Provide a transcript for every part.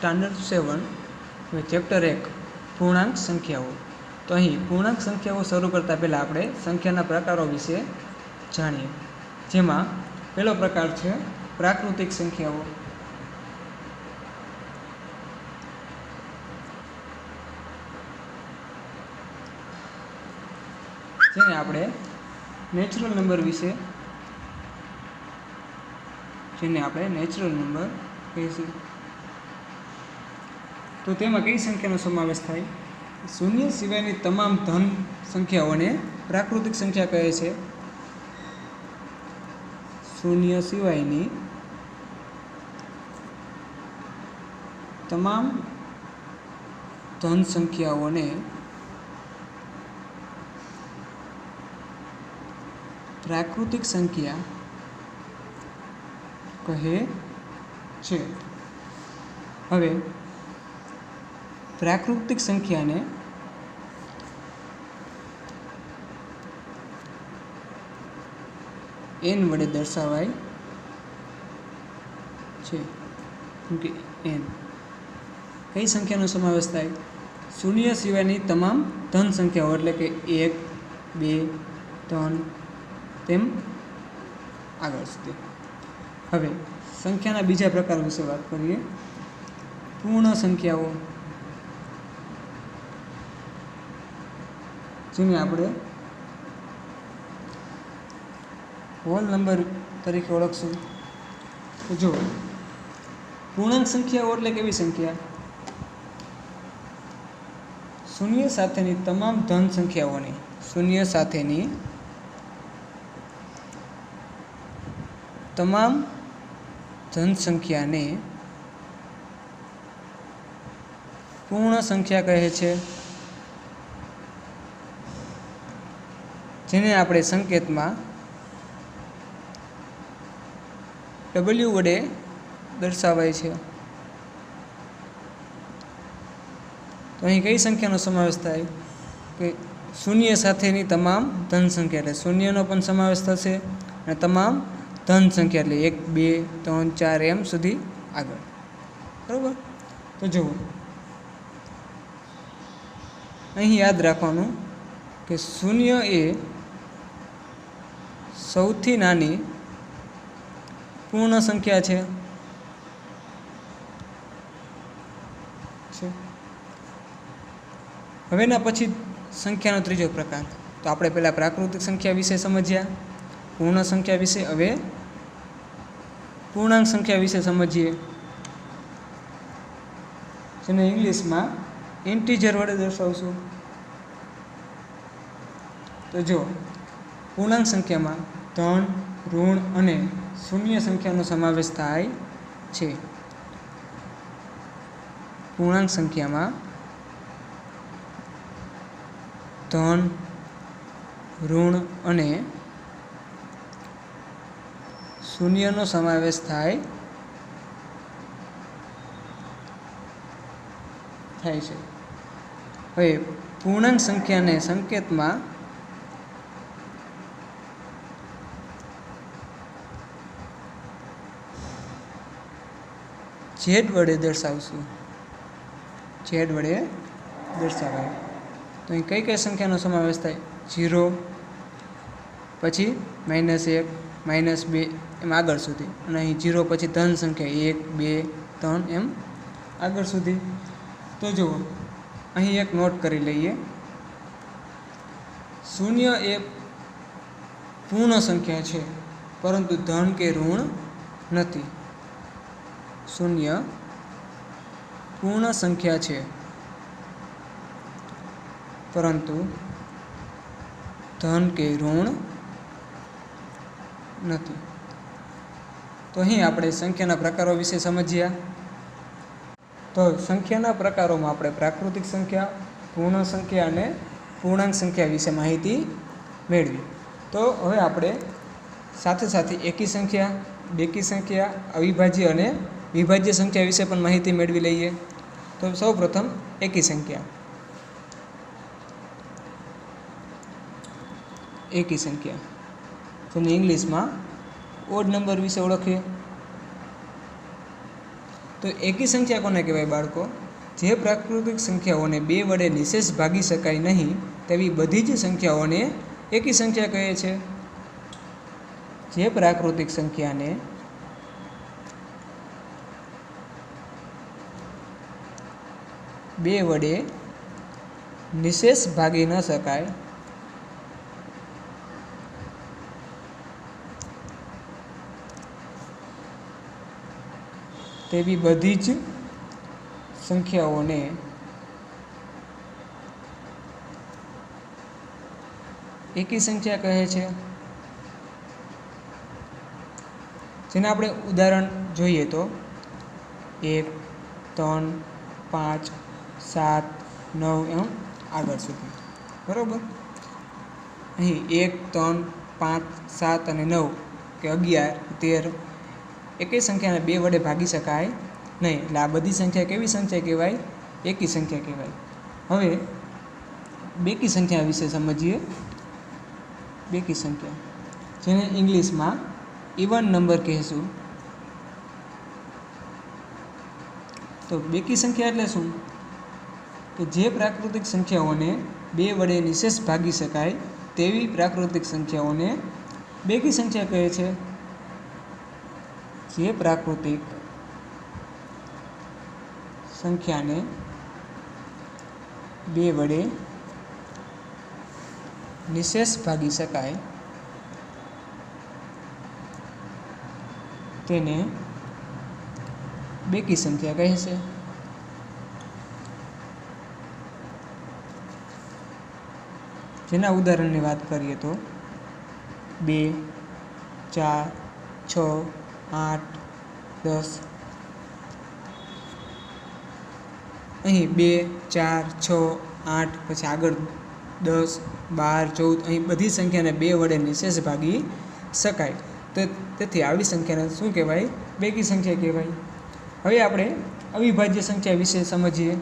Standard 7 chapter 1 પૂર્ણાંક સંખ્યાઓ। તો અહીં પૂર્ણાંક સંખ્યાઓ શરૂ કરતાં પહેલાં આપણે સંખ્યાના પ્રકારો વિશે જાણીએ, જેમાં પહેલો પ્રકાર છે પ્રાકૃતિક સંખ્યાઓ। જેને આપણે નેચરલ નંબર વિશે કહીશું। તો તેમાં કઈ સંખ્યાનો સમાવેશ થાય? શૂન્ય સિવાયની તમામ ધન સંખ્યાઓને પ્રાકૃતિક સંખ્યા કહે છે। શૂન્ય સિવાયની તમામ ધન સંખ્યાઓને પ્રાકૃતિક સંખ્યા કહે છે। હવે પ્રાકૃતિક સંખ્યાને n વડે દર્શાવાય છે। કેમ કે n કઈ સંખ્યાનો સમાવેશ થાય? શૂન્ય સિવાયની તમામ ધન સંખ્યાઓ, એટલે કે 1, 2, 3 તેમ આગળ સુધી। હવે સંખ્યાના બીજા પ્રકાર વિશે વાત કરીએ, પૂર્ણ સંખ્યાઓ, જેને આપણે હોલ નંબર તરીકે ઓળખશું। તો જો પૂર્ણાંક સંખ્યાઓ એટલે કેવી સંખ્યા? શૂન્ય સાથેની તમામ ધન સંખ્યાઓની તમામ ધન સંખ્યાને પૂર્ણ સંખ્યા કહે છે, જેને આપણે સંકેતમાં W વડે દર્શાવાય છે। તો અહીં કઈ સંખ્યાનો સમાવેશ થાય? કે શૂન્ય સાથેની તમામ ધન સંખ્યા, એટલે શૂન્યનો પણ સમાવેશ થશે અને તમામ ધન સંખ્યા, એટલે 1, 2, 3, 4 એમ સુધી આગળ, બરાબર? તો જુઓ, અહીં યાદ રાખવાનું કે શૂન્ય એ સૌથી નાની પૂર્ણ સંખ્યા છે। હવેના પછી સંખ્યાનો ત્રીજો પ્રકાર। તો આપણે પહેલાં પ્રાકૃતિક સંખ્યા વિશે સમજ્યા, પૂર્ણ સંખ્યા વિશે, હવે પૂર્ણાંક સંખ્યા વિશે સમજીએ, જેને ઇંગ્લિશમાં ઇન્ટીજર વડે દર્શાવશું। તો જો પૂર્ણાંક સંખ્યામાં ધન, ઋણ અને શૂન્ય સંખ્યાનો સમાવેશ થાય છે। પૂર્ણાંક સંખ્યામાં ધન, ઋણ અને શૂન્યનો સમાવેશ થાય છે। હવે પૂર્ણાંક સંખ્યાને સંકેતમાં Z વડે દર્શાવશું, Z વડે દર્શાવાય। તો અહીં કઈ કઈ સંખ્યાનો સમાવેશ થાય? 0, પછી -1, -2 એમ આગળ સુધી, અને અહીં 0 પછી ધન સંખ્યા 1, 2, 3 એમ આગળ સુધી। તો જુઓ, અહીં એક નોટ કરી લઈએ, શૂન્ય એ પૂર્ણ સંખ્યા છે, પરંતુ ધન કે ઋણ નથી। શૂન્ય પૂર્ણ સંખ્યા છે, પરંતુ ધન કે ઋણ નથી। તો અહીં આપણે સંખ્યાના પ્રકારો વિશે સમજ્યા। તો સંખ્યાના પ્રકારોમાં આપણે પ્રાકૃતિક સંખ્યા, પૂર્ણ સંખ્યા અને પૂર્ણાંક સંખ્યા વિશે માહિતી મેળવી। તો હવે આપણે સાથે સાથે એકી સંખ્યા, બેકી સંખ્યા, અવિભાજ્ય અને વિભાજ્ય સંખ્યા વિશે પણ માહિતી મેળવી લઈએ। તો સૌપ્રથમ એકી સંખ્યા। જેને ઇંગ્લિશમાં ઓડ નંબર વિશે ઓળખીએ। તો એકી સંખ્યા કોને કહેવાય બાળકો? જે પ્રાકૃતિક સંખ્યાઓને 2 વડે નિશેષ ભાગી શકાય નહીં તેવી બધી જ સંખ્યાઓને એકી સંખ્યા કહે છે. જે પ્રાકૃતિક સંખ્યાને 2 વડે નિશેષ ભાગી ન શકાય તેવી બધી જ સંખ્યાઓને એકી સંખ્યા કહે છે. જેને આપણે ઉદાહરણ જોઈએ તો 1, 3, 5, 7, 9 એમ આગળ સુધી. બરાબર. અહીં 1, 3, 5, 7 અને 9 કે 11, 13 એકેય સંખ્યાને 2 વડે ભાગી શકાય નહીં. એટલે આ બધી સંખ્યા કેવી સંખ્યા કહેવાય? એકી સંખ્યા કહેવાય. હવે બેકી સંખ્યા વિશે સમજીએ. બેકી સંખ્યા જેને ઇંગ્લિશમાં ઇવન નંબર કહેશું. તો બેકી સંખ્યા એટલે શું? કે જે પ્રાકૃતિક સંખ્યાઓને 2 વડે નિશેષ ભાગી શકાય તેવી પ્રાકૃતિક સંખ્યાઓને બેકી સંખ્યા કહે છે. જે પ્રાકૃતિક સંખ્યાને 2 વડે નિશેષ ભાગી શકાય તેને બેકી સંખ્યા કહે છે. જેના ઉદાહરણની વાત કરીએ તો 2, 4, 6, 8, 10. અહીં 2, 4, 6, 8 પછી આગળ 10, 12, 14 અહીં બધી સંખ્યાને 2 વડે નિશેષ ભાગી શકાય. તો તેથી આવી સંખ્યાને શું કહેવાય? બેકી સંખ્યા કહેવાય. હવે આપણે અવિભાજ્ય સંખ્યા વિશે સમજીએ.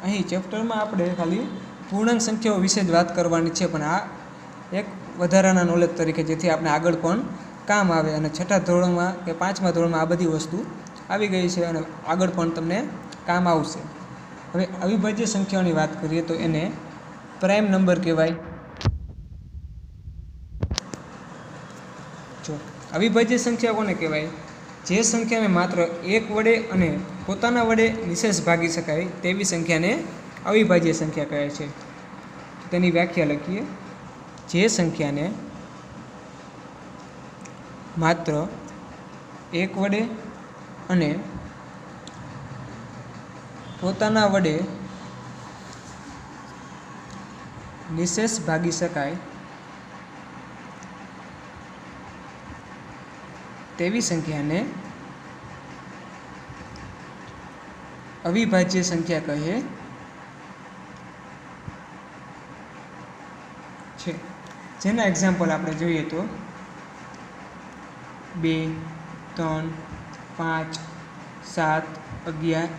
અહીં ચેપ્ટરમાં આપણે ખાલી પૂર્ણાંક સંખ્યાઓ વિશે જ વાત કરવાની છે, પણ આ એક વધારાના નોલેજ તરીકે, જેથી આપણે આગળ પણ કામ આવે અને 6થા ધોરણમાં કે 5મા ધોરણમાં આ બધી વસ્તુ આવી ગઈ છે અને આગળ પણ તમને કામ આવશે. હવે અવિભાજ્ય સંખ્યાઓની વાત કરીએ તો એને પ્રાઇમ નંબર કહેવાય. જો અવિભાજ્ય સંખ્યા કોને કહેવાય? જે સંખ્યાને માત્ર 1 વડે અને પોતાના વડે નિશેષ ભાગી શકાય તેવી સંખ્યાને અવિભાજ્ય સંખ્યા કહે છે. તેની વ્યાખ્યા લખીએ. જે સંખ્યાને માત્ર 1 વડે અને પોતાના વડે નિશેષ ભાગી શકાય તેવી સંખ્યાને અવિભાજ્ય સંખ્યા કહે છે. જેના એક્ઝામ્પલ આપણે જોઈએ તો 2, 3, 5, 7, 11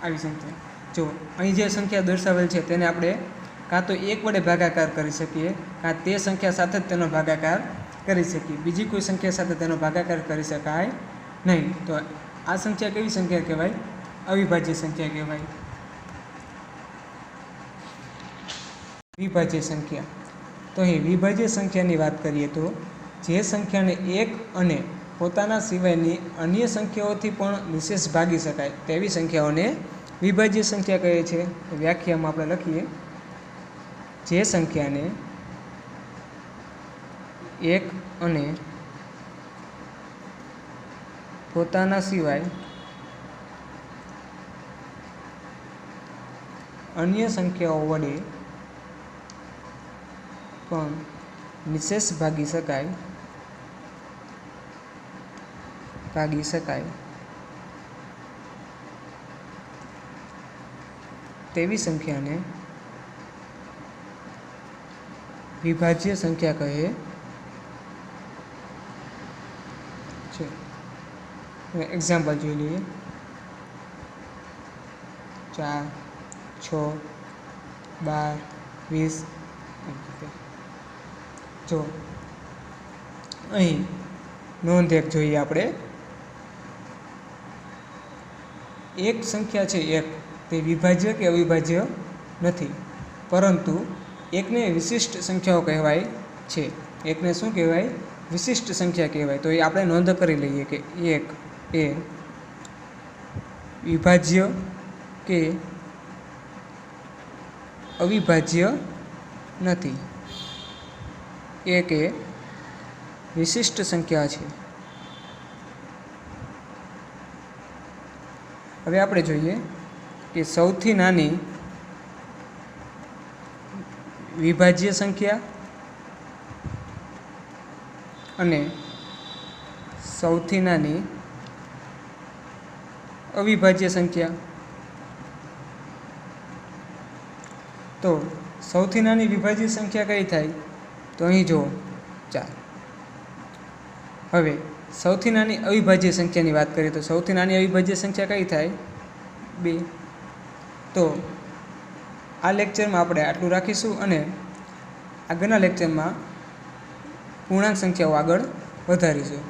આવી સંખ્યા. જો અહીં જે સંખ્યા દર્શાવેલ છે તેને આપણે કાં તો 1 વડે ભાગાકાર કરી શકીએ, કાં તે સંખ્યા સાથે જ તેનો ભાગાકાર કરી શકીએ. બીજી કોઈ સંખ્યા સાથે તેનો ભાગાકાર કરી શકાય નહીં. તો આ સંખ્યા કેવી સંખ્યા કહેવાય? અવિભાજ્ય સંખ્યા કહેવાય. વિભાજ્ય સંખ્યા. તો અહીં વિભાજ્ય સંખ્યાની વાત કરીએ તો જે સંખ્યાને 1 અને પોતાના સિવાયની અન્ય સંખ્યાઓથી પણ નિશેષ ભાગી શકાય તેવી સંખ્યાઓને વિભાજ્ય સંખ્યા કહે છે. વ્યાખ્યામાં આપણે લખીએ. જે સંખ્યાને 1 અને પોતાના સિવાય અન્ય સંખ્યાઓ વડે પણ નિશેષ ભાગી શકાય તેવી સંખ્યાને વિભાજ્ય સંખ્યા કહે છે. એક્ઝામ્પલ જોઈ લઈએ. 4, 6, 12, 20. જો અહીં નોંધ એક જોઈએ આપણે. એક સંખ્યા છે એક, તે વિભાજ્ય કે અવિભાજ્ય નથી, પરંતુ એકને વિશિષ્ટ સંખ્યાઓ કહેવાય છે. એકને શું કહેવાય? વિશિષ્ટ સંખ્યા કહેવાય. તો એ આપણે નોંધ કરી લઈએ કે એક એ વિભાજ્ય કે અવિભાજ્ય નથી. એક એ વિશિષ્ટ સંખ્યા છે. હવે આપણે જોઈએ કે સૌથી નાની વિભાજ્ય સંખ્યા અને સૌથી નાની અવિભાજ્ય સંખ્યા. તો સૌથી નાની વિભાજ્ય સંખ્યા કઈ થાય? તો અહીં જુઓ 4. હવે સૌથી નાની અવિભાજ્ય સંખ્યાની વાત કરીએ તો સૌથી નાની અવિભાજ્ય સંખ્યા કઈ થાય? 2. તો આ લેક્ચરમાં આપણે આટલું રાખીશું અને આગળના લેક્ચરમાં પૂર્ણાંક સંખ્યાઓ આગળ વધારીશું.